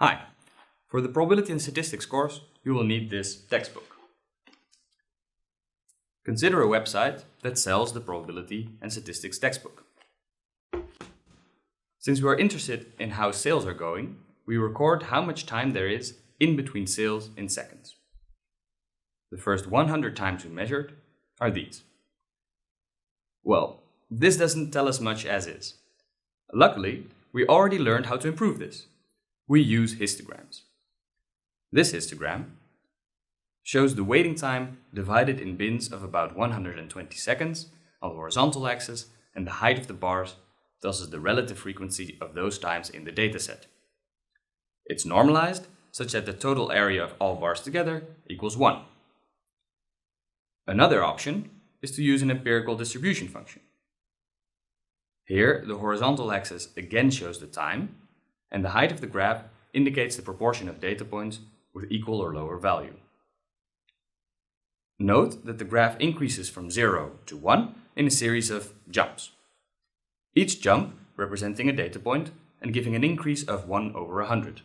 Hi, for the Probability and Statistics course, you will need this textbook. Consider a website that sells the Probability and Statistics textbook. Since we are interested in how sales are going, we record how much time there is in between sales in seconds. The first 100 times we measured are these. Well, this doesn't tell us much as is. Luckily, we already learned how to improve this. We use histograms. This histogram shows the waiting time divided in bins of about 120 seconds on the horizontal axis, and the height of the bars tells us the relative frequency of those times in the dataset. It's normalized such that the total area of all bars together equals 1. Another option is to use an empirical distribution function. Here, the horizontal axis again shows the time, and the height of the graph indicates the proportion of data points with equal or lower value. Note that the graph increases from 0 to 1 in a series of jumps. Each jump representing a data point and giving an increase of 1 over 100.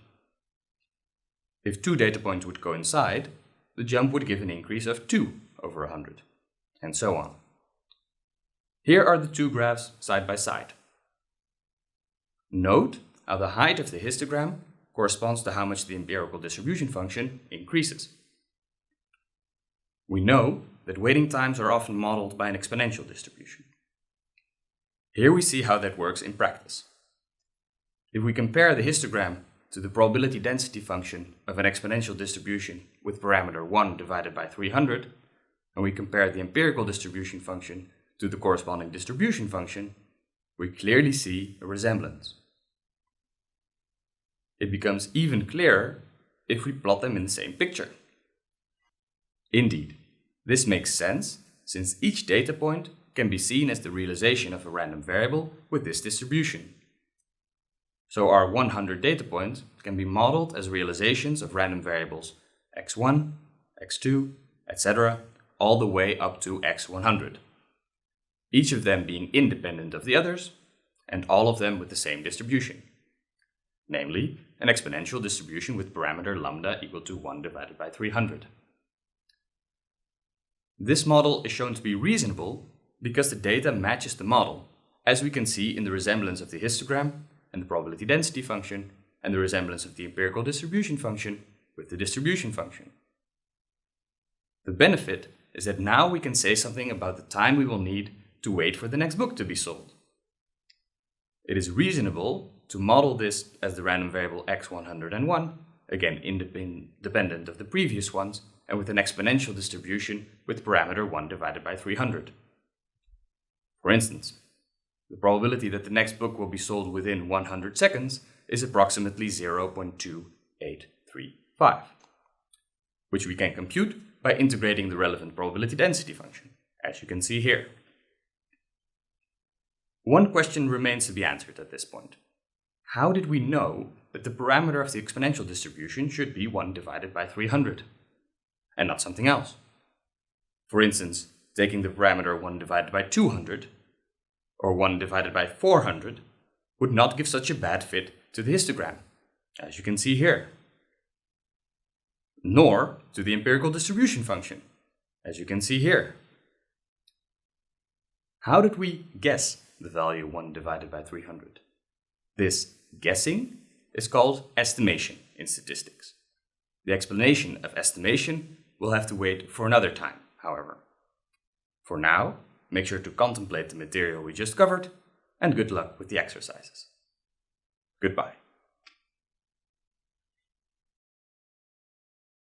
If 2 data points would coincide, the jump would give an increase of 2 over 100, and so on. Here are the two graphs side by side. Note how the height of the histogram corresponds to how much the empirical distribution function increases. We know that waiting times are often modeled by an exponential distribution. Here we see how that works in practice. If we compare the histogram to the probability density function of an exponential distribution with parameter 1 divided by 300, and we compare the empirical distribution function to the corresponding distribution function, we clearly see a resemblance. It becomes even clearer if we plot them in the same picture. Indeed, this makes sense since each data point can be seen as the realization of a random variable with this distribution. So our 100 data points can be modeled as realizations of random variables x1, x2, etc., all the way up to x100. Each of them being independent of the others, and all of them with the same distribution, namely an exponential distribution with parameter lambda equal to 1 divided by 300. This model is shown to be reasonable because the data matches the model, as we can see in the resemblance of the histogram and the probability density function, and the resemblance of the empirical distribution function with the distribution function. The benefit is that now we can say something about the time we will need to wait for the next book to be sold. It is reasonable to model this as the random variable x101, again independent of the previous ones, and with an exponential distribution with parameter 1 divided by 300. For instance, the probability that the next book will be sold within 100 seconds is approximately 0.2835, which we can compute by integrating the relevant probability density function, as you can see here. One question remains to be answered at this point. How did we know that the parameter of the exponential distribution should be 1 divided by 300, and not something else? For instance, taking the parameter 1 divided by 200, or 1 divided by 400, would not give such a bad fit to the histogram, as you can see here, nor to the empirical distribution function, as you can see here. How did we guess the value 1 divided by 300? This guessing is called estimation in statistics. The explanation of estimation will have to wait for another time, however. For now, make sure to contemplate the material we just covered, and good luck with the exercises. Goodbye.